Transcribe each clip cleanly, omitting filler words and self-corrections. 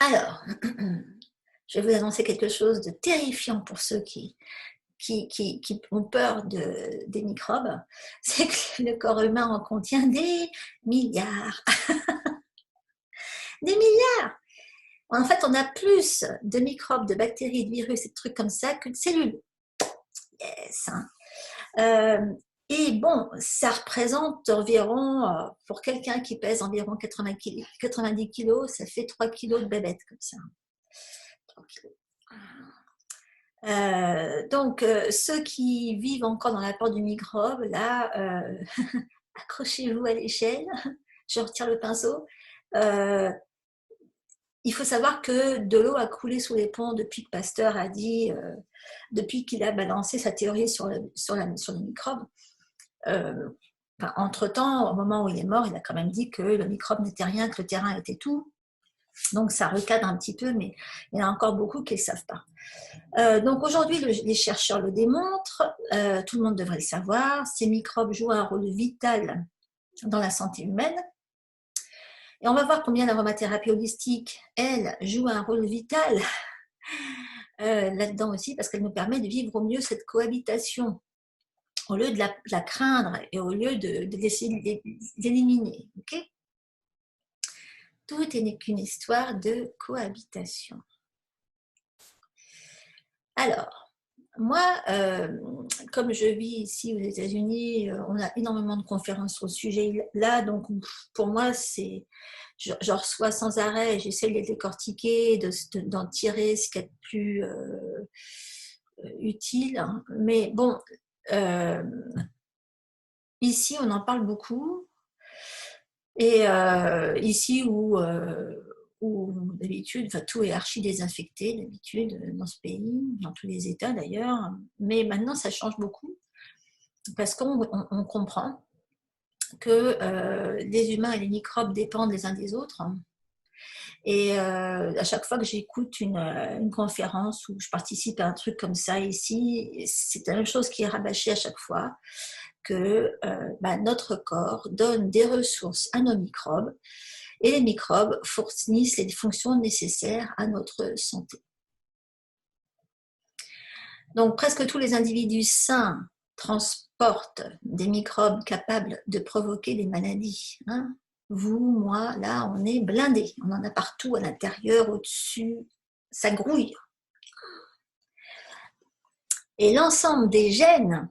Alors, je vais vous annoncer quelque chose de terrifiant pour ceux qui ont peur des microbes, c'est que le corps humain en contient des milliards. Des milliards. En fait, on a plus de microbes, de bactéries, de virus et de trucs comme ça que de cellules. Yes, hein. Et bon, ça représente environ, pour quelqu'un qui pèse environ 90 kilos, ça fait 3 kilos de bébête comme ça. 3 kilos. Donc, ceux qui vivent encore dans la peur du microbe, là, accrochez-vous à l'échelle, je retire le pinceau. Il faut savoir que de l'eau a coulé sous les ponts depuis que Pasteur a dit, depuis qu'il a balancé sa théorie sur les microbes. Entre-temps, au moment où il est mort, il a quand même dit que le microbe n'était rien, que le terrain était tout. Donc ça recadre un petit peu, mais il y en a encore beaucoup qui ne le savent pas. Donc aujourd'hui, les chercheurs le démontrent, tout le monde devrait le savoir, ces microbes jouent un rôle vital dans la santé humaine. Et on va voir combien l'aromathérapie holistique, elle, joue un rôle vital là-dedans aussi, parce qu'elle nous permet de vivre au mieux cette cohabitation, au lieu de la craindre et au lieu de l'essayer d'éliminer. Okay, tout n'est qu'une histoire de cohabitation. Alors, moi, comme je vis ici aux États-Unis, on a énormément de conférences sur le sujet là, donc pour moi, je reçois sans arrêt, j'essaie de les décortiquer, d'en tirer ce qu'il y a de plus utile. Mais bon, ici, on en parle beaucoup. Et ici où d'habitude, enfin, tout est archi désinfecté d'habitude dans ce pays, dans tous les États d'ailleurs, mais maintenant ça change beaucoup parce qu'on comprend que les humains et les microbes dépendent les uns des autres. Et à chaque fois que j'écoute une conférence ou je participe à un truc comme ça ici, c'est la même chose qui est rabâchée à chaque fois, que notre corps donne des ressources à nos microbes et les microbes fournissent les fonctions nécessaires à notre santé. Donc presque tous les individus sains transportent des microbes capables de provoquer des maladies. Hein. Vous, moi, là, on est blindés. On en a partout, à l'intérieur, au-dessus. Ça grouille. Et l'ensemble des gènes,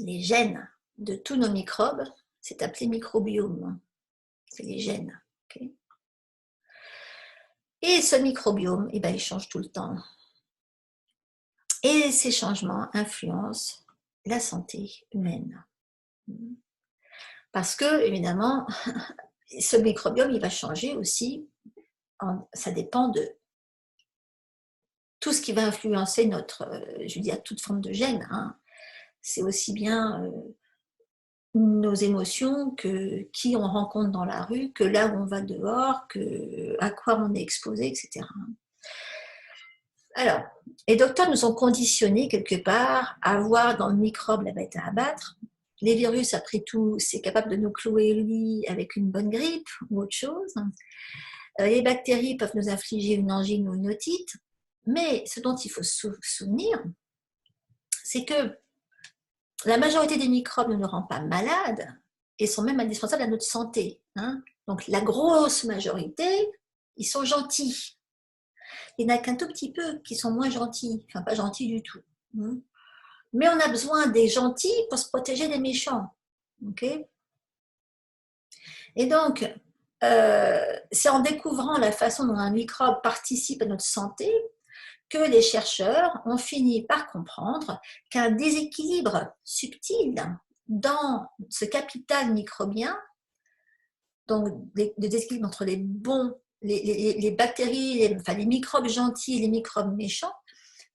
les gènes de tous nos microbes, c'est appelé microbiome. C'est les gènes. Okay. Et ce microbiome, il change tout le temps. Et ces changements influencent la santé humaine. Parce que, évidemment, ce microbiome, il va changer aussi. Ça dépend de tout ce qui va influencer toute forme de gène. Hein. C'est aussi bien nos émotions que qui on rencontre dans la rue, que là où on va dehors, que à quoi on est exposé, etc. Alors, les docteurs nous ont conditionnés quelque part à voir dans le microbe la bête à abattre. Les virus, après tout, c'est capable de nous clouer le lit avec une bonne grippe ou autre chose. Les bactéries peuvent nous infliger une angine ou une otite. Mais ce dont il faut se souvenir, c'est que la majorité des microbes ne nous rendent pas malades et sont même indispensables à notre santé. Hein. Donc la grosse majorité, ils sont gentils. Il n'y en a qu'un tout petit peu qui sont moins gentils, enfin pas gentils du tout. Mais on a besoin des gentils pour se protéger des méchants. Okay, et donc, c'est en découvrant la façon dont un microbe participe à notre santé que les chercheurs ont fini par comprendre qu'un déséquilibre subtil dans ce capital microbien, donc le déséquilibre entre les bons, les bactéries, les microbes gentils et les microbes méchants,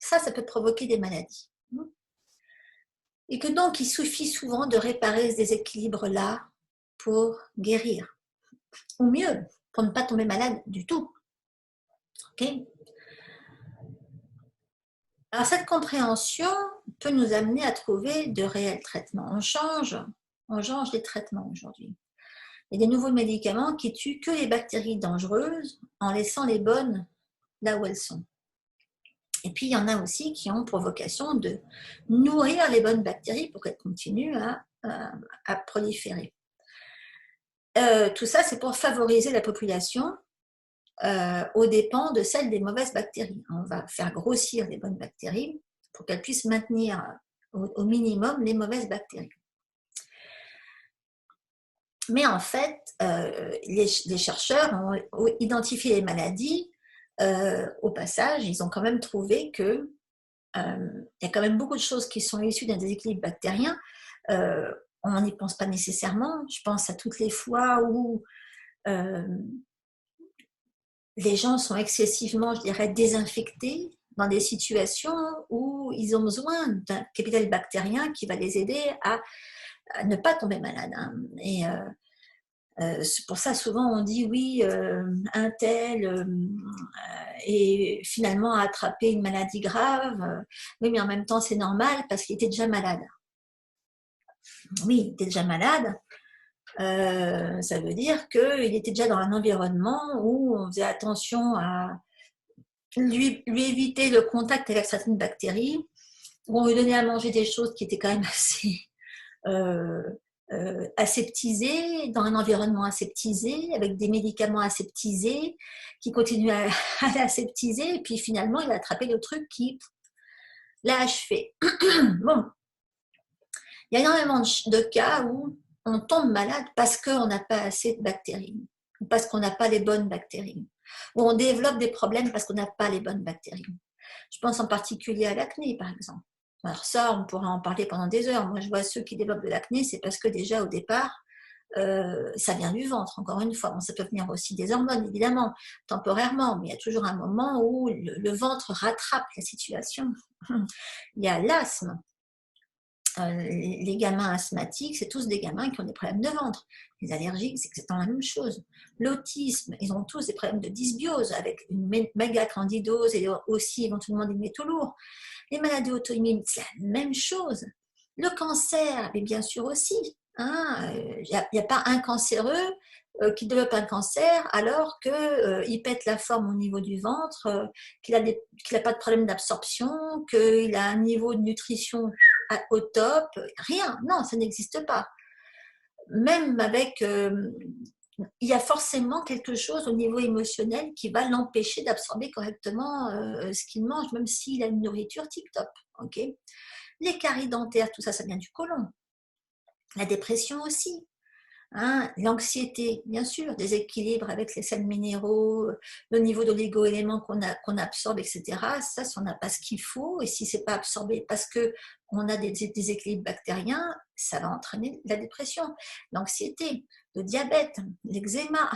ça peut provoquer des maladies. Et que donc, il suffit souvent de réparer ce déséquilibre-là pour guérir. Ou mieux, pour ne pas tomber malade du tout. Okay. Alors, cette compréhension peut nous amener à trouver de réels traitements. On change les traitements aujourd'hui. Il y a des nouveaux médicaments qui tuent que les bactéries dangereuses en laissant les bonnes là où elles sont. Et puis, il y en a aussi qui ont pour vocation de nourrir les bonnes bactéries pour qu'elles continuent à proliférer. Tout ça, c'est pour favoriser la population aux dépens de celle des mauvaises bactéries. On va faire grossir les bonnes bactéries pour qu'elles puissent maintenir au minimum les mauvaises bactéries. Mais en fait, les chercheurs ont identifié les maladies. Au passage, ils ont quand même trouvé que y a quand même beaucoup de choses qui sont issues d'un déséquilibre bactérien. On n'y pense pas nécessairement. Je pense à toutes les fois où les gens sont excessivement, je dirais, désinfectés dans des situations où ils ont besoin d'un capital bactérien qui va les aider à ne pas tomber malade. Et c'est pour ça, souvent, on dit oui, un tel est finalement attrapé une maladie grave. Oui, mais en même temps, c'est normal parce qu'il était déjà malade. Oui, il était déjà malade. Ça veut dire qu'il était déjà dans un environnement où on faisait attention à lui éviter le contact avec certaines bactéries, où on lui donnait à manger des choses qui étaient quand même assez aseptisées, dans un environnement aseptisé, avec des médicaments aseptisés, qui continuent à l'aseptiser, et puis finalement, il a attrapé le truc qui l'a achevé. Bon, il y a énormément de cas où on tombe malade parce qu'on n'a pas assez de bactéries, ou parce qu'on n'a pas les bonnes bactéries, ou on développe des problèmes parce qu'on n'a pas les bonnes bactéries. Je pense en particulier à l'acné, par exemple. Alors ça, on pourrait en parler pendant des heures. Moi, je vois ceux qui développent de l'acné, c'est parce que déjà au départ, ça vient du ventre, encore une fois. Bon, ça peut venir aussi des hormones, évidemment, temporairement, mais il y a toujours un moment où le ventre rattrape la situation. Il y a l'asthme. Les gamins asthmatiques, c'est tous des gamins qui ont des problèmes de ventre. Les allergiques, c'est exactement la même chose. L'autisme, ils ont tous des problèmes de dysbiose avec une méga candidose et aussi éventuellement des métaux lourds. Les maladies auto-immunes, c'est la même chose. Le cancer, mais bien sûr aussi. Il n'y a pas un cancéreux qui développe un cancer alors qu'il pète la forme au niveau du ventre, qu'il n'a pas de problème d'absorption, qu'il a un niveau de nutrition au top. Rien, non, ça n'existe pas. Même avec... il y a forcément quelque chose au niveau émotionnel qui va l'empêcher d'absorber correctement ce qu'il mange, même s'il a une nourriture tip-top. Okay, les caries dentaires, tout ça, ça vient du côlon. La dépression aussi. L'anxiété, bien sûr, déséquilibre avec les sels minéraux, le niveau d'oligo-éléments qu'on absorbe, etc. Ça, si on n'a pas ce qu'il faut, et si ce n'est pas absorbé parce qu'on a des déséquilibres bactériens, ça va entraîner la dépression, l'anxiété, le diabète, l'eczéma,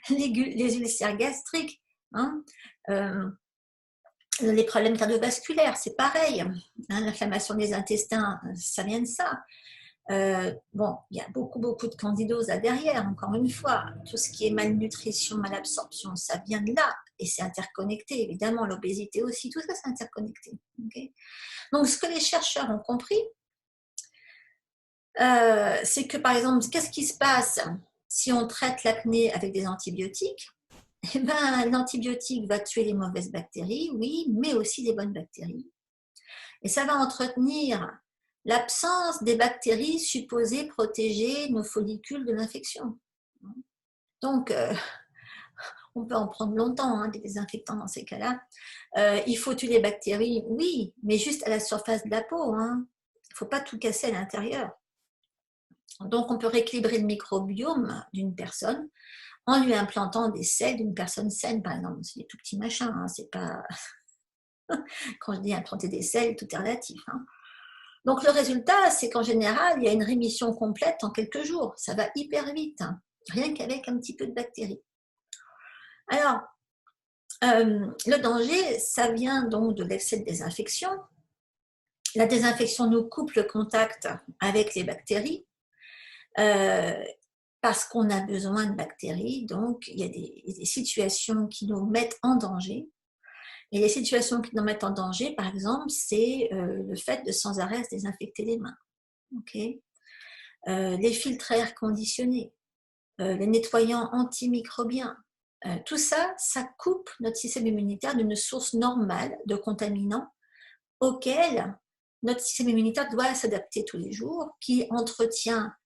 les ulcères gastriques, les problèmes cardiovasculaires, c'est pareil. L'inflammation des intestins, ça vient de ça. Bon, il y a beaucoup de candidose là derrière, encore une fois. Tout ce qui est malnutrition, malabsorption, ça vient de là. Et c'est interconnecté, évidemment, l'obésité aussi, tout ça c'est interconnecté. Okay, donc, ce que les chercheurs ont compris, c'est que, par exemple, qu'est-ce qui se passe si on traite l'acné avec des antibiotiques? Eh ben, l'antibiotique va tuer les mauvaises bactéries, oui, mais aussi les bonnes bactéries. Et ça va entretenir l'absence des bactéries supposées protéger nos follicules de l'infection. Donc, on peut en prendre longtemps, des désinfectants dans ces cas-là. Il faut tuer les bactéries, oui, mais juste à la surface de la peau. Il ne faut pas tout casser à l'intérieur. Donc, on peut rééquilibrer le microbiome d'une personne en lui implantant des selles d'une personne saine, par exemple. C'est des tout petits machins, c'est pas... Quand je dis implanter des selles, tout est relatif. Donc le résultat, c'est qu'en général, il y a une rémission complète en quelques jours. Ça va hyper vite, rien qu'avec un petit peu de bactéries. Alors, le danger, ça vient donc de l'excès de désinfection. La désinfection nous coupe le contact avec les bactéries parce qu'on a besoin de bactéries. Donc, il y a des situations qui nous mettent en danger. Et les situations qui nous mettent en danger, par exemple, c'est le fait de sans arrêt se désinfecter les mains. Okay, les filtres à air conditionnés. les nettoyants antimicrobiens. Tout ça, ça coupe notre système immunitaire d'une source normale de contaminants auxquels notre système immunitaire doit s'adapter tous les jours,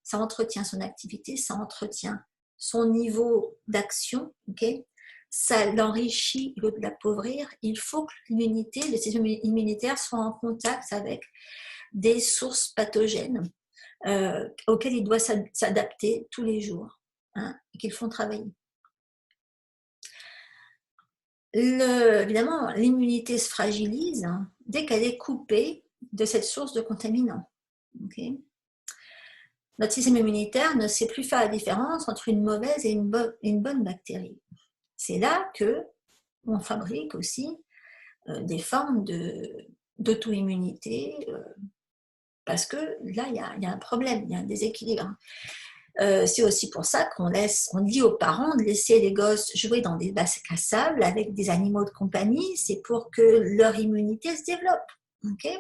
ça entretient son activité, ça entretient son niveau d'action, okay, ça l'enrichit au lieu de l'appauvrir. Il faut que l'immunité, le système immunitaire soit en contact avec des sources pathogènes auxquelles il doit s'adapter tous les jours, hein, et qu'ils font travailler. Évidemment, l'immunité se fragilise dès qu'elle est coupée de cette source de contaminants. Okay. Notre système immunitaire ne sait plus faire la différence entre une mauvaise et une bonne bactérie. C'est là qu'on fabrique aussi des formes d'auto-immunité, parce que là, il y a un problème, il y a un déséquilibre. C'est aussi pour ça qu'on dit aux parents de laisser les gosses jouer dans des bacs à sable avec des animaux de compagnie, c'est pour que leur immunité se développe. Okay.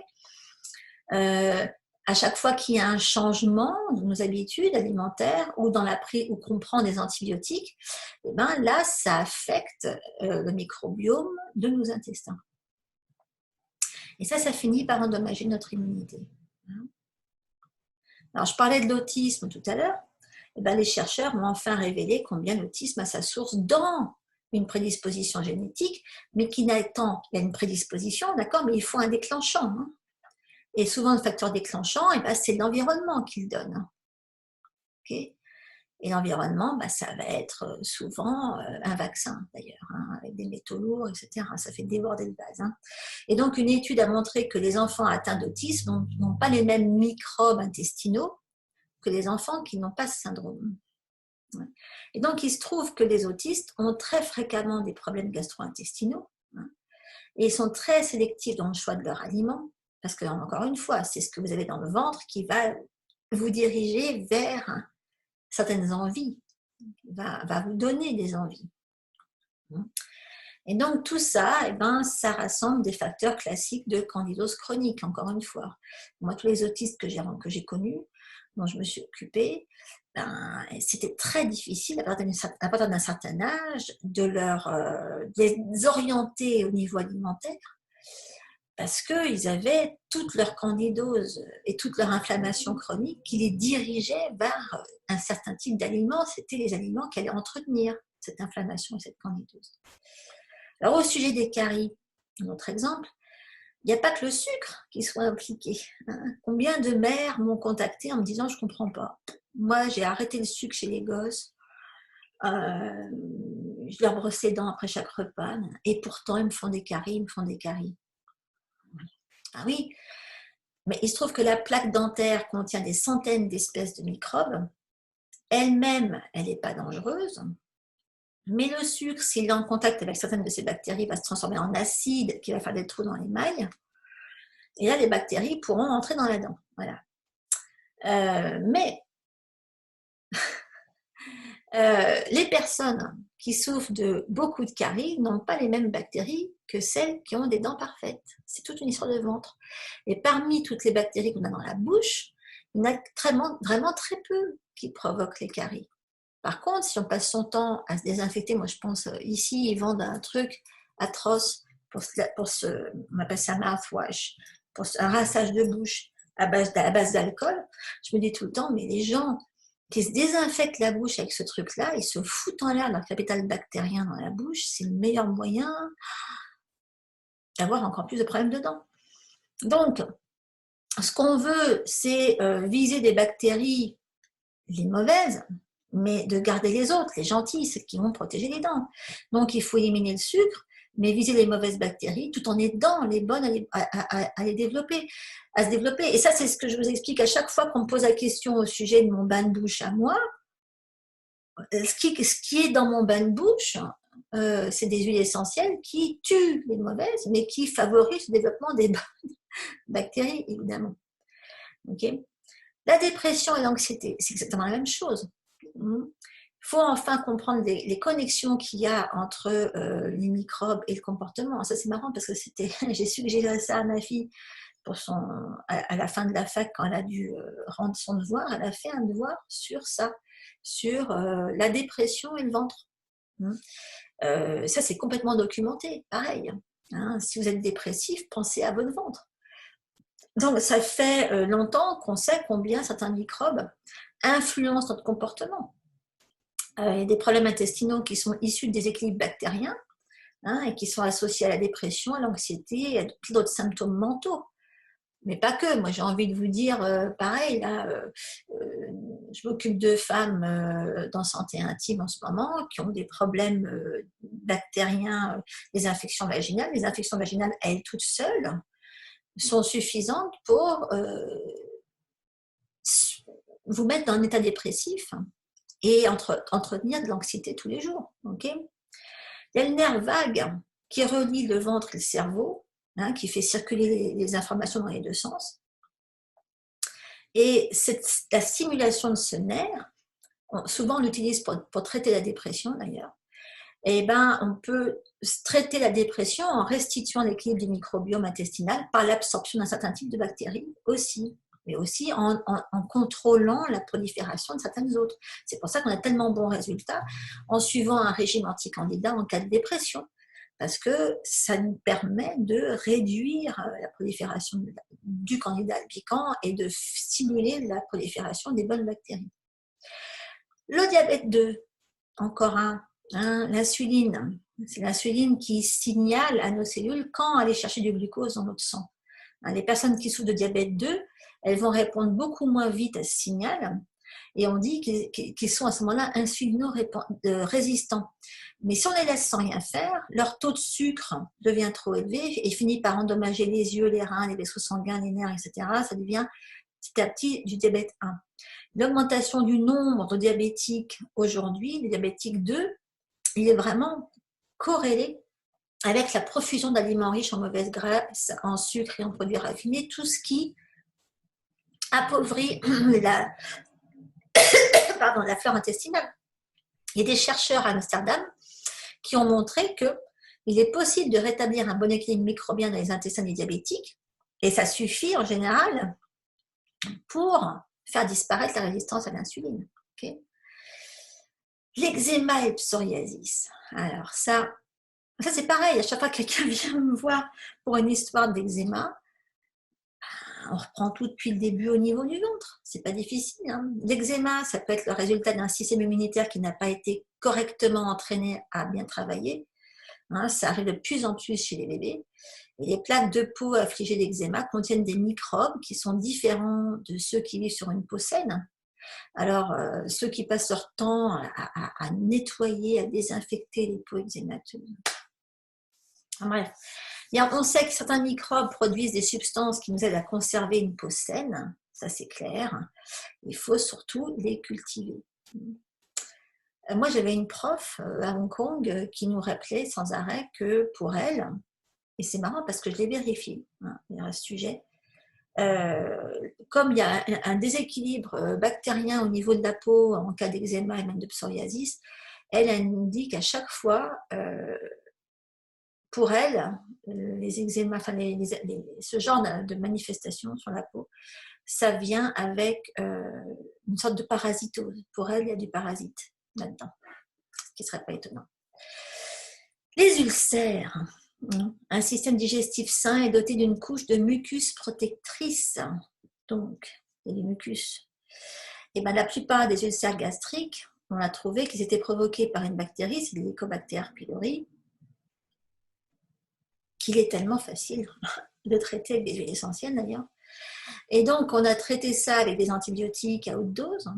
À chaque fois qu'il y a un changement dans nos habitudes alimentaires ou ou qu'on prend des antibiotiques, eh ben là, ça affecte le microbiome de nos intestins. Et ça finit par endommager notre immunité. Alors, je parlais de l'autisme tout à l'heure. Eh ben, les chercheurs ont enfin révélé combien l'autisme a sa source dans une prédisposition génétique, mais il y a une prédisposition, d'accord, mais il faut un déclenchant. Hein. Et souvent, le facteur déclenchant, eh ben, c'est l'environnement qui le donne. Okay. Et l'environnement, bah, ça va être souvent un vaccin, d'ailleurs, hein, avec des métaux lourds, etc. Ça fait déborder le vase. Hein. Et donc, une étude a montré que les enfants atteints d'autisme n'ont pas les mêmes microbes intestinaux que les enfants qui n'ont pas ce syndrome. Et donc, il se trouve que les autistes ont très fréquemment des problèmes gastro-intestinaux, hein, et ils sont très sélectifs dans le choix de leurs aliments, parce que, encore une fois, c'est ce que vous avez dans le ventre qui va vous diriger vers certaines envies, va vous donner des envies. Et donc tout ça, eh ben, ça rassemble des facteurs classiques de candidose chronique, encore une fois. Moi, tous les autistes que j'ai connus, dont je me suis occupée, ben, c'était très difficile à partir d'un certain âge de les orienter au niveau alimentaire, parce qu'ils avaient toute leur candidose et toute leur inflammation chronique qui les dirigeait vers un certain type d'aliments. C'était les aliments qui allaient entretenir cette inflammation et cette candidose. Alors, au sujet des caries, un autre exemple, il n'y a pas que le sucre qui soit impliqué. Hein. Combien de mères m'ont contacté en me disant « je ne comprends pas. Moi, j'ai arrêté le sucre chez les gosses. Je leur brosse les dents après chaque repas. Et pourtant, ils me font des caries, Ah oui, mais il se trouve que la plaque dentaire contient des centaines d'espèces de microbes. Elle-même, elle n'est pas dangereuse. Mais le sucre, s'il est en contact avec certaines de ces bactéries, va se transformer en acide qui va faire des trous dans l'émail. Et là, les bactéries pourront entrer dans la dent. Voilà. Mais les personnes qui souffrent de beaucoup de caries n'ont pas les mêmes bactéries que celles qui ont des dents parfaites. C'est toute une histoire de ventre. Et parmi toutes les bactéries qu'on a dans la bouche, il y en a vraiment très peu qui provoquent les caries. Par contre, si on passe son temps à se désinfecter, moi je pense ici, ils vendent un truc atroce on appelle ça mouthwash, pour un rinçage de bouche à base d'alcool. Je me dis tout le temps, mais les gens qui se désinfectent la bouche avec ce truc-là, ils se foutent en l'air leur capital bactérien dans la bouche, c'est le meilleur moyen d'avoir encore plus de problèmes dedans. Donc, ce qu'on veut, c'est viser des bactéries, les mauvaises, mais de garder les autres, les gentilles, celles qui vont protéger les dents. Donc, il faut éliminer le sucre, mais viser les mauvaises bactéries, tout en aidant les bonnes à se développer. Et ça, c'est ce que je vous explique à chaque fois qu'on me pose la question au sujet de mon bain de bouche à moi. Ce qui est dans mon bain de bouche, c'est des huiles essentielles qui tuent les mauvaises, mais qui favorisent le développement des bonnes bactéries, évidemment. Okay. La dépression et l'anxiété, c'est exactement la même chose. Il faut enfin comprendre les connexions qu'il y a entre les microbes et le comportement. Ça, c'est marrant parce que j'ai suggéré ça à ma fille à la fin de la fac, quand elle a dû rendre son devoir, elle a fait un devoir sur ça, sur la dépression et le ventre. Ça, c'est complètement documenté, pareil. Hein, si vous êtes dépressif, pensez à votre ventre. Donc, ça fait longtemps qu'on sait combien certains microbes influencent notre comportement. Il y a des problèmes intestinaux qui sont issus de déséquilibres bactériens, hein, et qui sont associés à la dépression, à l'anxiété, à plein d'autres symptômes mentaux. Mais pas que. Moi, j'ai envie de vous dire, pareil, là, je m'occupe de femmes dans santé intime en ce moment qui ont des problèmes bactériens, des infections vaginales. Les infections vaginales, elles toutes seules, sont suffisantes pour vous mettre dans un état dépressif et entretenir de l'anxiété tous les jours. Okay, il y a le nerf vague qui relie le ventre et le cerveau, hein, qui fait circuler les informations dans les deux sens. Et la stimulation de ce nerf, souvent on l'utilise pour traiter la dépression d'ailleurs, et ben, on peut traiter la dépression en restituant l'équilibre du microbiome intestinal par l'absorption d'un certain type de bactéries aussi, mais aussi en contrôlant la prolifération de certaines autres. C'est pour ça qu'on a tellement bons résultats en suivant un régime anti-candida en cas de dépression, parce que ça nous permet de réduire la prolifération du candida albicans et de stimuler la prolifération des bonnes bactéries. Le diabète 2, encore un, hein, l'insuline. C'est l'insuline qui signale à nos cellules quand aller chercher du glucose dans notre sang. Hein, les personnes qui souffrent de diabète 2, elles vont répondre beaucoup moins vite à ce signal, et on dit qu'ils sont à ce moment-là insulino-résistants. Mais si on les laisse sans rien faire, leur taux de sucre devient trop élevé et finit par endommager les yeux, les reins, les vaisseaux sanguins, les nerfs, etc. Ça devient petit à petit du diabète 1. L'augmentation du nombre de diabétiques aujourd'hui, les diabétiques 2, il est vraiment corrélé avec la profusion d'aliments riches en mauvaises graisses, en sucre et en produits raffinés, tout ce qui appauvrit la flore intestinale. Il y a des chercheurs à Amsterdam qui ont montré qu'il est possible de rétablir un bon équilibre microbien dans les intestins des diabétiques, et ça suffit en général pour faire disparaître la résistance à l'insuline. Okay, l'eczéma et le psoriasis. Alors ça c'est pareil, à chaque fois que quelqu'un vient me voir pour une histoire d'eczéma, on reprend tout depuis le début au niveau du ventre. C'est pas difficile. Hein. L'eczéma, ça peut être le résultat d'un système immunitaire qui n'a pas été correctement entraîné à bien travailler. Hein, ça arrive de plus en plus chez les bébés. Et les plaques de peau affligées d'eczéma contiennent des microbes qui sont différents de ceux qui vivent sur une peau saine. Alors, ceux qui passent leur temps à nettoyer, à désinfecter les peaux eczémateuses. Bref, on sait que certains microbes produisent des substances qui nous aident à conserver une peau saine, ça c'est clair. Il faut surtout les cultiver. Moi, j'avais une prof à Hong Kong qui nous rappelait sans arrêt que pour elle, et c'est marrant parce que je l'ai vérifié, hein, à ce sujet, comme il y a un déséquilibre bactérien au niveau de la peau en cas d'eczéma et même de psoriasis, elle nous dit qu'à chaque fois, pour elle, les eczémas, enfin ce genre de manifestations sur la peau, ça vient avec une sorte de parasitose. Pour elle, il y a du parasite là-dedans, ce qui ne serait pas étonnant. Les ulcères. Un système digestif sain est doté d'une couche de mucus protectrice. Donc, il y a du mucus. Et bien, la plupart des ulcères gastriques, on a trouvé qu'ils étaient provoqués par une bactérie, c'est l'Helicobacter pylori, qu'il est tellement facile de traiter avec des huiles essentielles d'ailleurs. Et donc, on a traité ça avec des antibiotiques à haute dose.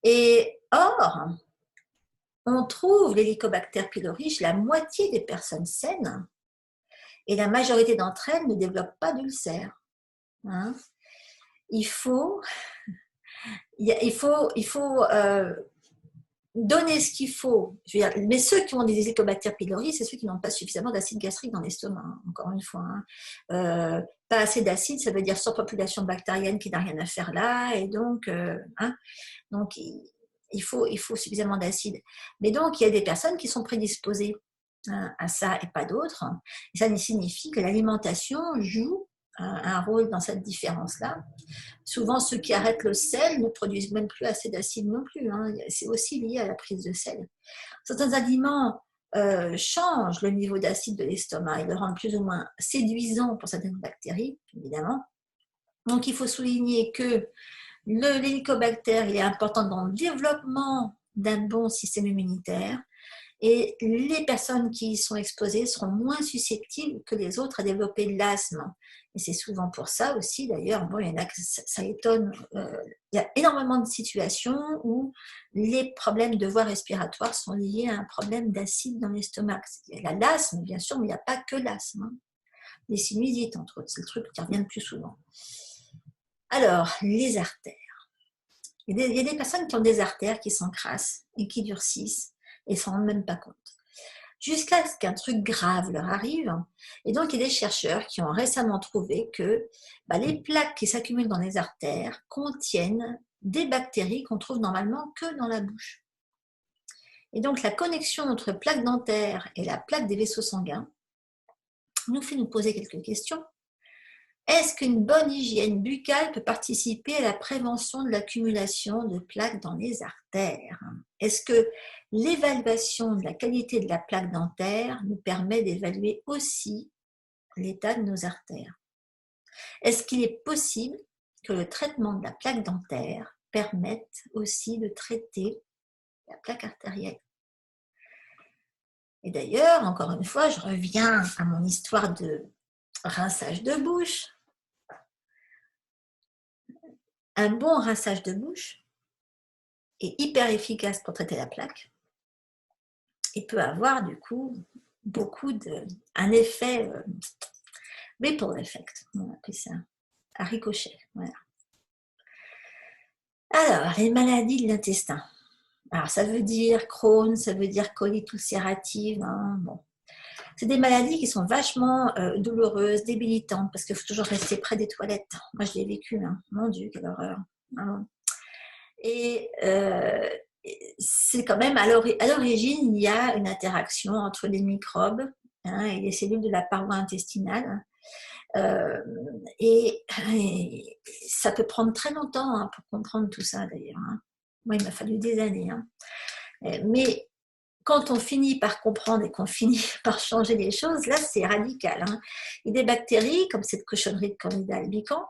Et or, on trouve l'Helicobacter pylori chez la moitié des personnes saines et la majorité d'entre elles ne développent pas d'ulcères. Hein, il faut donner ce qu'il faut. Je veux dire, mais ceux qui ont des Helicobacter pylori, c'est ceux qui n'ont pas suffisamment d'acide gastrique dans l'estomac, hein, encore une fois. Hein. Pas assez d'acide, ça veut dire surpopulation bactérienne qui n'a rien à faire là, et donc, donc il faut suffisamment d'acide. Mais donc, il y a des personnes qui sont prédisposées à ça et pas d'autres. Et ça signifie que l'alimentation joue un rôle dans cette différence-là. Souvent, ceux qui arrêtent le sel ne produisent même plus assez d'acide non plus. Hein. C'est aussi lié à la prise de sel. Certains aliments changent le niveau d'acide de l'estomac. Ils le rendent plus ou moins séduisant pour certaines bactéries, évidemment. Donc, il faut souligner que l'hélicobactère est important dans le développement d'un bon système immunitaire et les personnes qui y sont exposées seront moins susceptibles que les autres à développer de l'asthme. Et c'est souvent pour ça aussi, d'ailleurs, bon, il y en a que ça étonne, il y a énormément de situations où les problèmes de voie respiratoire sont liés à un problème d'acide dans l'estomac. Il y a l'asthme, bien sûr, mais il n'y a pas que l'asthme. Hein. Les sinusites, entre autres, c'est le truc qui revient le plus souvent. Alors, les artères. Il y a des personnes qui ont des artères qui s'encrassent et qui durcissent et ne s'en rendent même pas compte. Jusqu'à ce qu'un truc grave leur arrive. Et donc, il y a des chercheurs qui ont récemment trouvé que les plaques qui s'accumulent dans les artères contiennent des bactéries qu'on trouve normalement que dans la bouche. Et donc, la connexion entre plaque dentaire et la plaque des vaisseaux sanguins nous fait nous poser quelques questions. Est-ce qu'une bonne hygiène buccale peut participer à la prévention de l'accumulation de plaques dans les artères? Est-ce que l'évaluation de la qualité de la plaque dentaire nous permet d'évaluer aussi l'état de nos artères? Est-ce qu'il est possible que le traitement de la plaque dentaire permette aussi de traiter la plaque artérielle? Et d'ailleurs, encore une fois, je reviens à mon histoire de rinçage de bouche. Un bon rinçage de bouche est hyper efficace pour traiter la plaque et peut avoir du coup un effet ripple effect, on appelle ça, à ricochet. Voilà. Alors, les maladies de l'intestin. Alors, ça veut dire Crohn, ça veut dire colite ulcérative. Hein, bon. C'est des maladies qui sont vachement douloureuses, débilitantes, parce qu'il faut toujours rester près des toilettes. Moi, je l'ai vécu, hein. Mon Dieu, quelle horreur. Hein. Et c'est quand même, à l'origine, il y a une interaction entre les microbes et les cellules de la paroi intestinale. Et ça peut prendre très longtemps pour comprendre tout ça, d'ailleurs. Hein. Moi, il m'a fallu des années. Hein. Mais quand on finit par comprendre et qu'on finit par changer les choses, là, c'est radical. Hein. Et des bactéries, comme cette cochonnerie de Candida albicans,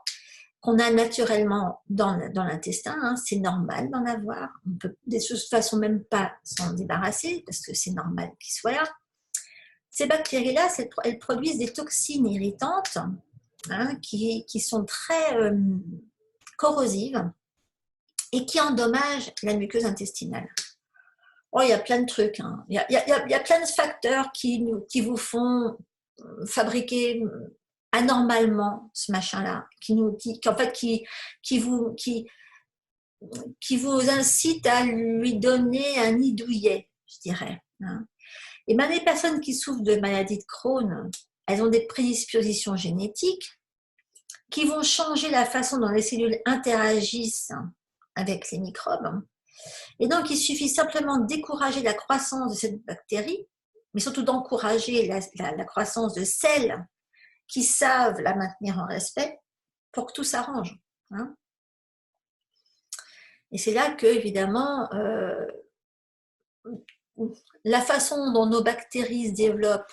qu'on a naturellement dans l'intestin, hein, c'est normal d'en avoir. On peut de toute façon même pas s'en débarrasser parce que c'est normal qu'ils soient là. Ces bactéries-là, elles produisent des toxines irritantes hein, qui sont très corrosives et qui endommagent la muqueuse intestinale. Oh, il y a plein de trucs. Hein. Il y a plein de facteurs qui vous font fabriquer anormalement ce machin-là, qui vous incite à lui donner un nid douillet, je dirais. Hein. Et bien, les personnes qui souffrent de maladie de Crohn, elles ont des prédispositions génétiques qui vont changer la façon dont les cellules interagissent avec les microbes. Et donc, il suffit simplement de décourager la croissance de cette bactérie, mais surtout d'encourager la croissance de celles qui savent la maintenir en respect pour que tout s'arrange. Hein. Et c'est là que, évidemment, la façon dont nos bactéries se développent,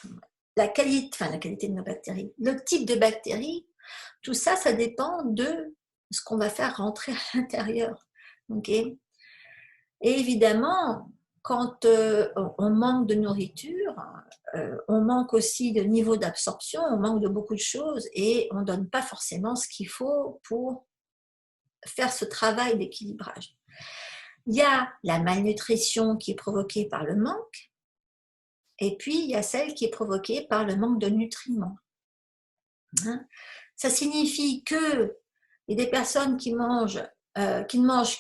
la qualité de nos bactéries, le type de bactéries, tout ça, ça dépend de ce qu'on va faire rentrer à l'intérieur. Okay. Et évidemment, quand on manque de nourriture, on manque aussi de niveau d'absorption, on manque de beaucoup de choses et on ne donne pas forcément ce qu'il faut pour faire ce travail d'équilibrage. Il y a la malnutrition qui est provoquée par le manque et puis il y a celle qui est provoquée par le manque de nutriments. Hein? Ça signifie que il y a des personnes qui ne mangent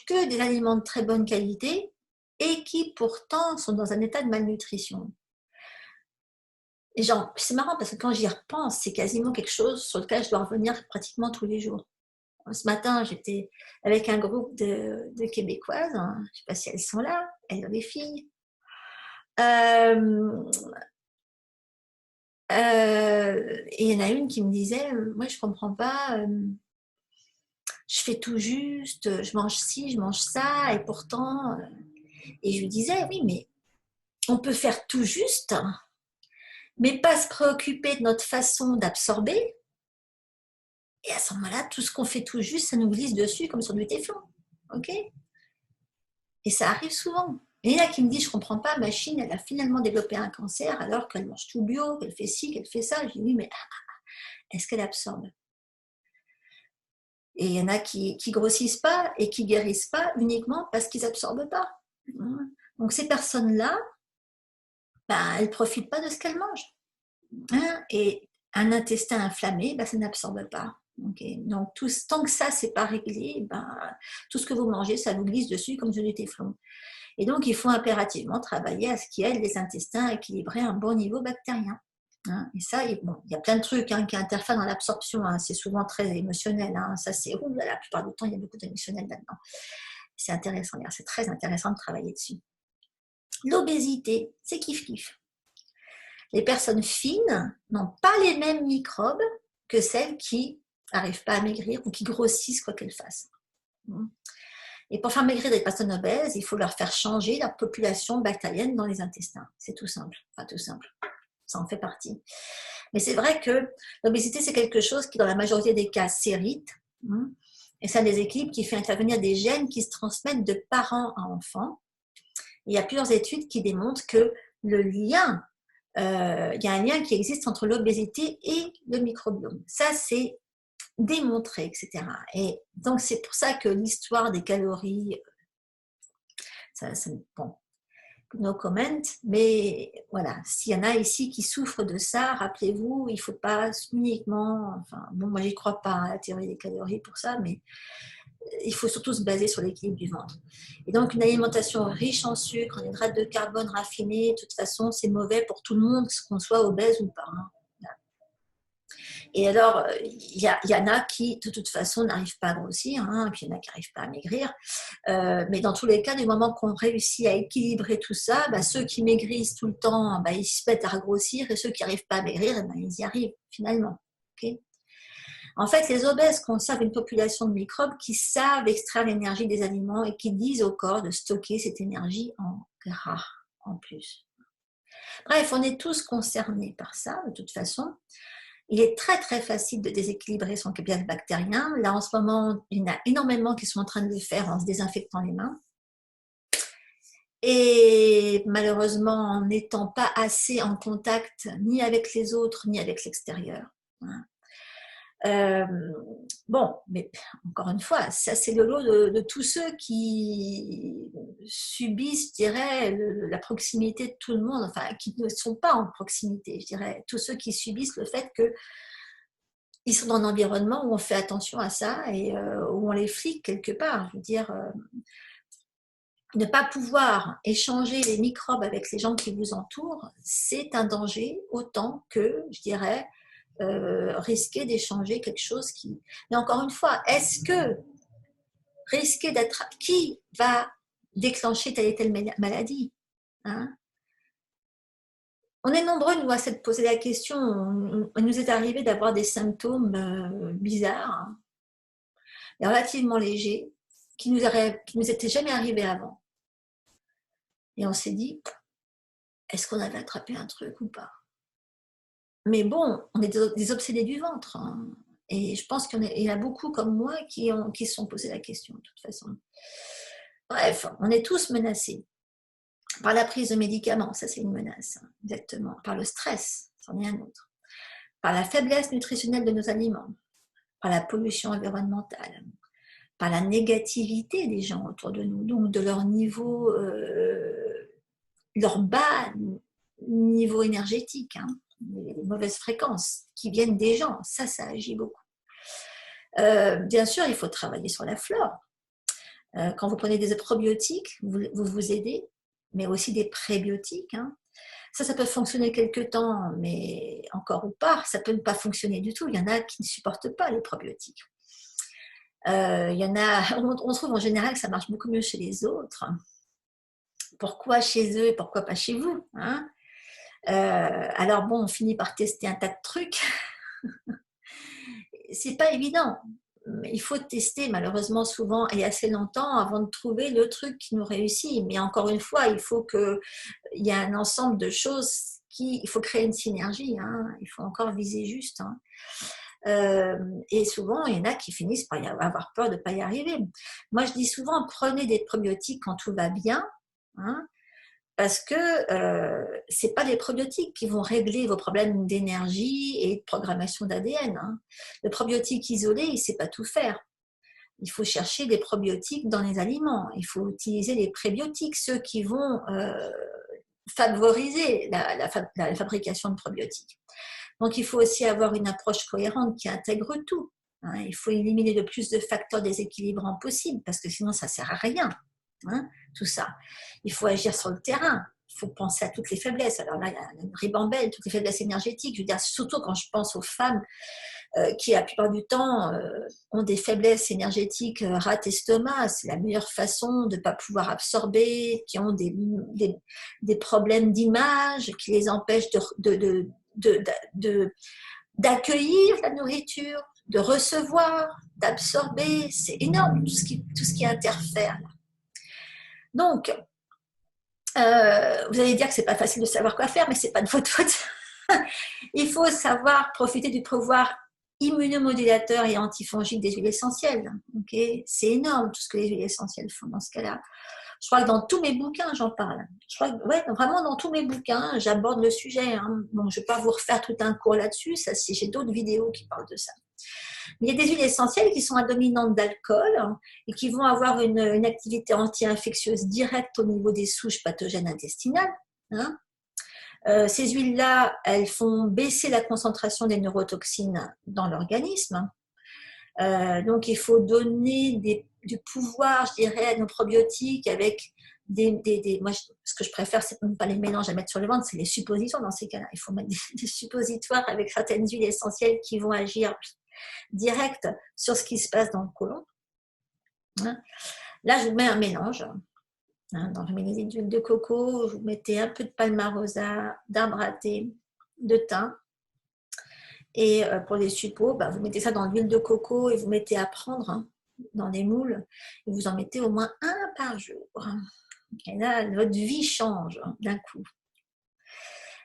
que des aliments de très bonne qualité et qui pourtant sont dans un état de malnutrition. Et genre, c'est marrant parce que quand j'y repense, c'est quasiment quelque chose sur lequel je dois revenir pratiquement tous les jours. Ce matin, j'étais avec un groupe de Québécoises, hein, je ne sais pas si elles sont là, elles ont des filles. Et il y en a une qui me disait, moi je comprends pas, je fais tout juste, je mange ci, je mange ça, et pourtant, et je lui disais, oui, mais on peut faire tout juste, mais pas se préoccuper de notre façon d'absorber. Et à ce moment-là, tout ce qu'on fait tout juste, ça nous glisse dessus comme sur du téflon. Ok? Et ça arrive souvent. Et il y en a qui me disent, je ne comprends pas, ma Chine, elle a finalement développé un cancer alors qu'elle mange tout bio, qu'elle fait ci, qu'elle fait ça. Je dis, oui, mais est-ce qu'elle absorbe? Et il y en a qui grossissent pas et qui guérissent pas uniquement parce qu'ils absorbent pas. Donc ces personnes-là, ben, elles ne profitent pas de ce qu'elles mangent. Et un intestin inflammé, ben, ça n'absorbe pas. Okay. Donc tant que ça, c'est pas réglé, ben, tout ce que vous mangez, ça vous glisse dessus comme sur du téflon. Et donc, il faut impérativement travailler à ce qui aide les intestins à équilibrer un bon niveau bactérien. Et ça, bon, il y a plein de trucs qui interfèrent dans l'absorption. C'est souvent très émotionnel. Ça, c'est la plupart du temps, il y a beaucoup d'émotionnel là-dedans. C'est intéressant, c'est très intéressant de travailler dessus. L'obésité, c'est kiff-kiff. Les personnes fines n'ont pas les mêmes microbes que celles qui n'arrivent pas à maigrir ou qui grossissent quoi qu'elles fassent. Et pour faire maigrir des personnes obèses, il faut leur faire changer leur population bactérienne dans les intestins. C'est tout simple. Enfin, tout simple. Ça en fait partie. Mais c'est vrai que l'obésité, c'est quelque chose qui, dans la majorité des cas, s'hérite. Et c'est un déséquilibre qui fait intervenir des gènes qui se transmettent de parents à enfants. Et il y a plusieurs études qui démontrent que le lien, il y a un lien qui existe entre l'obésité et le microbiome. Ça, c'est démontré, etc. Et donc, c'est pour ça que l'histoire des calories, bon, no comment, mais voilà, s'il y en a ici qui souffrent de ça, rappelez-vous, il ne faut pas uniquement, enfin, bon, moi, j'y crois pas à la théorie des calories pour ça, mais il faut surtout se baser sur l'équilibre du ventre. Et donc, une alimentation riche en sucre, en hydrates de carbone raffinés, de toute façon, c'est mauvais pour tout le monde, qu'on soit obèse ou pas. Et alors, il y en a qui, de toute façon, n'arrivent pas à grossir, puis il y en a qui n'arrivent pas à maigrir. Mais dans tous les cas, du moment qu'on réussit à équilibrer tout ça, ceux qui maigrissent tout le temps, ils se mettent à grossir, et ceux qui n'arrivent pas à maigrir, ils y arrivent finalement. Okay. En fait, les obèses conservent une population de microbes qui savent extraire l'énergie des aliments et qui disent au corps de stocker cette énergie en gras en plus. Bref, on est tous concernés par ça, de toute façon. Il est très très facile de déséquilibrer son capital bactérien. Là, en ce moment, il y en a énormément qui sont en train de le faire en se désinfectant les mains. Et malheureusement, en n'étant pas assez en contact ni avec les autres, ni avec l'extérieur. Bon, mais encore une fois, ça c'est le lot de tous ceux qui subissent, je dirais, la proximité de tout le monde, enfin, qui ne sont pas en proximité, je dirais, tous ceux qui subissent le fait qu'ils sont dans un environnement où on fait attention à ça et où on les flique quelque part. Je veux dire, ne pas pouvoir échanger les microbes avec les gens qui vous entourent, c'est un danger autant que, je dirais, risquer d'échanger quelque chose qui... Mais encore une fois, est-ce que risquer d'être... Qui va déclencher telle et telle maladie, On est nombreux, nous, à se poser la question. Il nous est arrivé d'avoir des symptômes bizarres et relativement légers qui nous étaient jamais arrivés avant. Et on s'est dit, est-ce qu'on avait attrapé un truc ou pas? Mais bon, on est des obsédés du ventre. Et je pense qu'il y en a beaucoup comme moi qui se sont posé la question, de toute façon. Bref, on est tous menacés. Par la prise de médicaments, ça c'est une menace, exactement. Par le stress, c'en est un autre. Par la faiblesse nutritionnelle de nos aliments. Par la pollution environnementale. Par la négativité des gens autour de nous, donc de leur niveau, leur bas niveau énergétique, les mauvaises fréquences qui viennent des gens, ça agit beaucoup. Bien sûr, il faut travailler sur la flore. Quand vous prenez des probiotiques, vous aidez, mais aussi des prébiotiques. Ça peut fonctionner quelque temps, mais encore ou pas, ça peut ne pas fonctionner du tout. Il y en a qui ne supportent pas les probiotiques. Il y en a, on trouve en général que ça marche beaucoup mieux chez les autres. Pourquoi chez eux et pourquoi pas chez vous Alors bon, on finit par tester un tas de trucs. C'est pas évident. Il faut tester malheureusement souvent et assez longtemps avant de trouver le truc qui nous réussit. Mais encore une fois, il faut qu'il y ait un ensemble de choses il faut créer une synergie. Hein. Il faut encore viser juste. Hein. Et souvent, il y en a qui finissent par avoir peur de ne pas y arriver. Moi, je dis souvent, prenez des probiotiques quand tout va bien. Hein, parce que ce n'est pas les probiotiques qui vont régler vos problèmes d'énergie et de programmation d'ADN. Hein. Le probiotique isolé, il ne sait pas tout faire. Il faut chercher des probiotiques dans les aliments. Il faut utiliser les prébiotiques, ceux qui vont favoriser la fabrication de probiotiques. Donc, il faut aussi avoir une approche cohérente qui intègre tout. Hein. Il faut éliminer le plus de facteurs déséquilibrants possible parce que sinon, ça ne sert à rien. Hein, tout ça. Il faut agir sur le terrain. Il faut penser à toutes les faiblesses. Alors là, il y a une ribambelle, toutes les faiblesses énergétiques. Je veux dire, surtout quand je pense aux femmes qui, la plupart du temps, ont des faiblesses énergétiques rate estomac. C'est la meilleure façon de ne pas pouvoir absorber, qui ont des problèmes d'image, qui les empêchent d'accueillir la nourriture, de recevoir, d'absorber. C'est énorme tout ce qui interfère. Donc, vous allez dire que ce n'est pas facile de savoir quoi faire, mais ce n'est pas de votre faute. Il faut savoir profiter du pouvoir immunomodulateur et antifongique des huiles essentielles. Okay, c'est énorme tout ce que les huiles essentielles font dans ce cas-là. Je crois que dans tous mes bouquins, j'en parle. Je crois que, ouais, vraiment dans tous mes bouquins, j'aborde le sujet. Hein. Bon, je ne vais pas vous refaire tout un cours là-dessus, j'ai d'autres vidéos qui parlent de ça. Mais il y a des huiles essentielles qui sont à dominante d'alcool et qui vont avoir une activité anti-infectieuse directe au niveau des souches pathogènes intestinales. Hein. Ces huiles-là, elles font baisser la concentration des neurotoxines dans l'organisme. Donc, il faut donner du pouvoir, je dirais, à nos probiotiques avec moi, ce que je préfère, c'est même pas les mélanges à mettre sur le ventre, c'est les suppositoires dans ces cas-là. Il faut mettre des suppositoires avec certaines huiles essentielles qui vont agir direct sur ce qui se passe dans le côlon. Hein. Là, je vous mets un mélange. Hein, dans une litre d'huile de coco, vous mettez un peu de palmarosa, d'arbre à thé, de thym. Et pour les suppos, vous mettez ça dans l'huile de coco et vous mettez à prendre dans des moules. Et vous en mettez au moins un par jour. Et là, votre vie change d'un coup.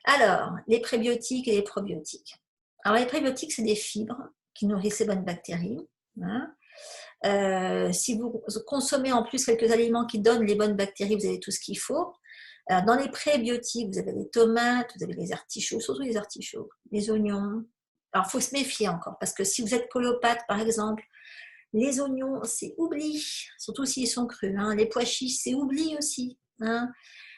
Alors, les prébiotiques et les probiotiques. Alors, les prébiotiques, c'est des fibres qui nourrissent les bonnes bactéries. Hein. Si vous consommez en plus quelques aliments qui donnent les bonnes bactéries, vous avez tout ce qu'il faut. Alors, dans les prébiotiques, vous avez les tomates, vous avez les artichauts, surtout les artichauts, les oignons. Alors, il faut se méfier encore, parce que si vous êtes colopathe, par exemple, les oignons, c'est oubli, surtout s'ils sont crus. Hein. Les pois chiches, c'est oubli aussi. Hein.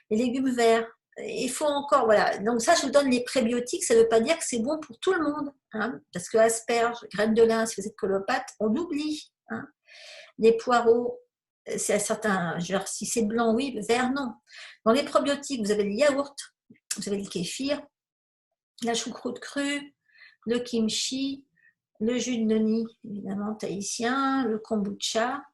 Les légumes verts. Il faut encore, voilà. Donc ça, je vous donne les prébiotiques, ça ne veut pas dire que c'est bon pour tout le monde. Hein, parce que asperges, graines de lin, si vous êtes colopathe, on oublie. Hein. Les poireaux, c'est à certains, genre si c'est blanc, oui, vert, non. Dans les probiotiques, vous avez le yaourt, vous avez le kéfir, la choucroute crue, le kimchi, le jus de noni, évidemment tahitien, le kombucha,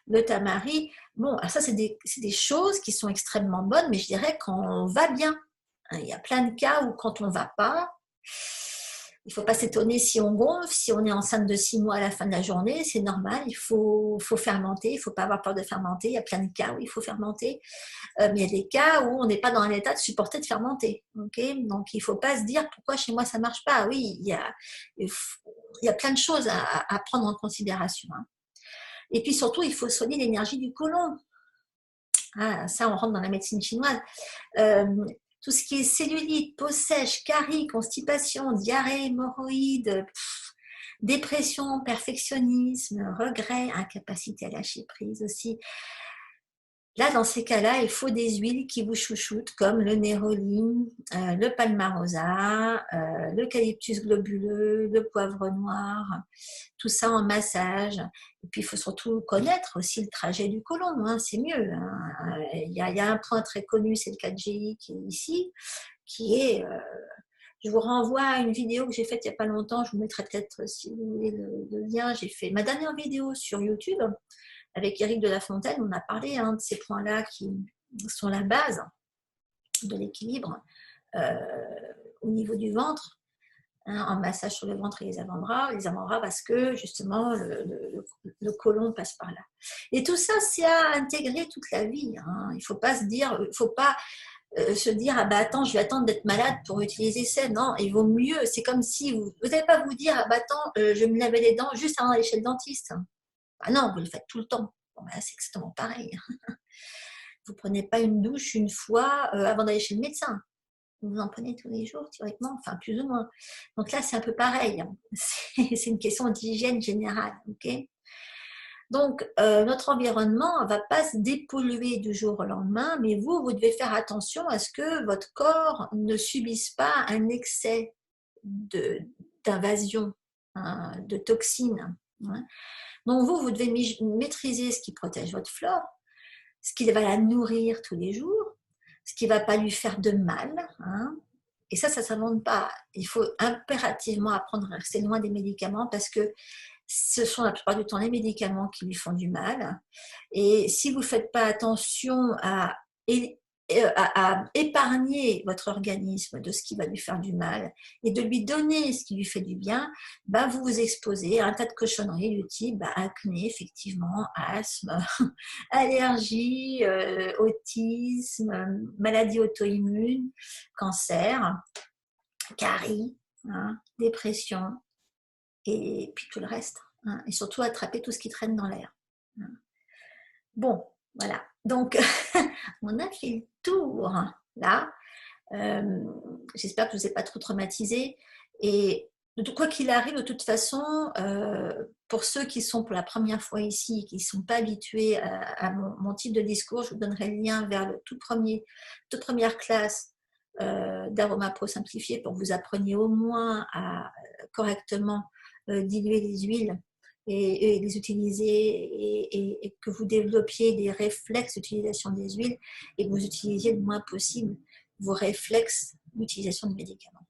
le tamari. Bon, alors ça, c'est des choses qui sont extrêmement bonnes, mais je dirais quand on va bien. Il y a plein de cas où quand on ne va pas, il ne faut pas s'étonner si on gonfle, si on est enceinte de 6 mois à la fin de la journée, c'est normal, il faut fermenter, il ne faut pas avoir peur de fermenter, il y a plein de cas où il faut fermenter, mais il y a des cas où on n'est pas dans un état de supporter de fermenter. Okay, donc il ne faut pas se dire pourquoi chez moi ça ne marche pas. Oui, il y a plein de choses à prendre en considération. Hein. Et puis surtout, il faut soigner l'énergie du côlon. Ah, ça, on rentre dans la médecine chinoise. Tout ce qui est cellulite, peau sèche, carie, constipation, diarrhée, hémorroïdes, dépression, perfectionnisme, regret, incapacité à lâcher prise aussi. Là, dans ces cas-là, il faut des huiles qui vous chouchoutent, comme le néroli, le palmarosa, l'eucalyptus globuleux, le poivre noir, tout ça en massage. Et puis, il faut surtout connaître aussi le trajet du côlon, hein, c'est mieux. Hein. Il y a un point très connu, c'est le 4GI qui est ici, qui est... je vous renvoie à une vidéo que j'ai faite il n'y a pas longtemps, je vous mettrai peut-être, si vous voulez, le lien. J'ai fait ma dernière vidéo sur YouTube. Avec Éric de la Fontaine, on a parlé de ces points-là qui sont la base de l'équilibre au niveau du ventre, hein, en massage sur le ventre et les avant-bras parce que justement le côlon passe par là. Et tout ça, c'est à intégrer toute la vie. Hein. Il ne faut pas se dire, ah bah attends, je vais attendre d'être malade pour utiliser ça. Non, il vaut mieux. C'est comme si vous n'allez pas vous dire, ah bah attends, je vais me laver les dents juste avant d'aller chez le dentiste. Ah non, vous le faites tout le temps. Bon, bah, c'est exactement pareil. Vous ne prenez pas une douche une fois avant d'aller chez le médecin. Vous en prenez tous les jours, théoriquement, enfin plus ou moins. Donc là, c'est un peu pareil. C'est une question d'hygiène générale. Okay, donc, notre environnement ne va pas se dépolluer du jour au lendemain, mais vous devez faire attention à ce que votre corps ne subisse pas un excès d'invasion, hein, de toxines. Hein. Donc, vous devez maîtriser ce qui protège votre flore, ce qui va la nourrir tous les jours, ce qui ne va pas lui faire de mal. Hein. Et ça ne s'invente pas. Il faut impérativement apprendre à rester loin des médicaments parce que ce sont la plupart du temps les médicaments qui lui font du mal. Et si vous ne faites pas attention à épargner votre organisme de ce qui va lui faire du mal et de lui donner ce qui lui fait du bien, bah vous vous exposez à un tas de cochonneries du type acné, effectivement, asthme, allergie, autisme, maladie auto-immune, cancer, carie, hein, dépression, et puis tout le reste. Hein, et surtout attraper tout ce qui traîne dans l'air. Hein. Bon, voilà. Donc, on a fait le tour là. J'espère que je ne vous ai pas trop traumatisé. Et quoi qu'il arrive, de toute façon, pour ceux qui sont pour la première fois ici, qui ne sont pas habitués à mon type de discours, je vous donnerai le lien vers le toute première classe d'Aroma Pro simplifié pour que vous appreniez au moins à correctement diluer les huiles et les utiliser et que vous développiez des réflexes d'utilisation des huiles et que vous utilisiez le moins possible vos réflexes d'utilisation de médicaments.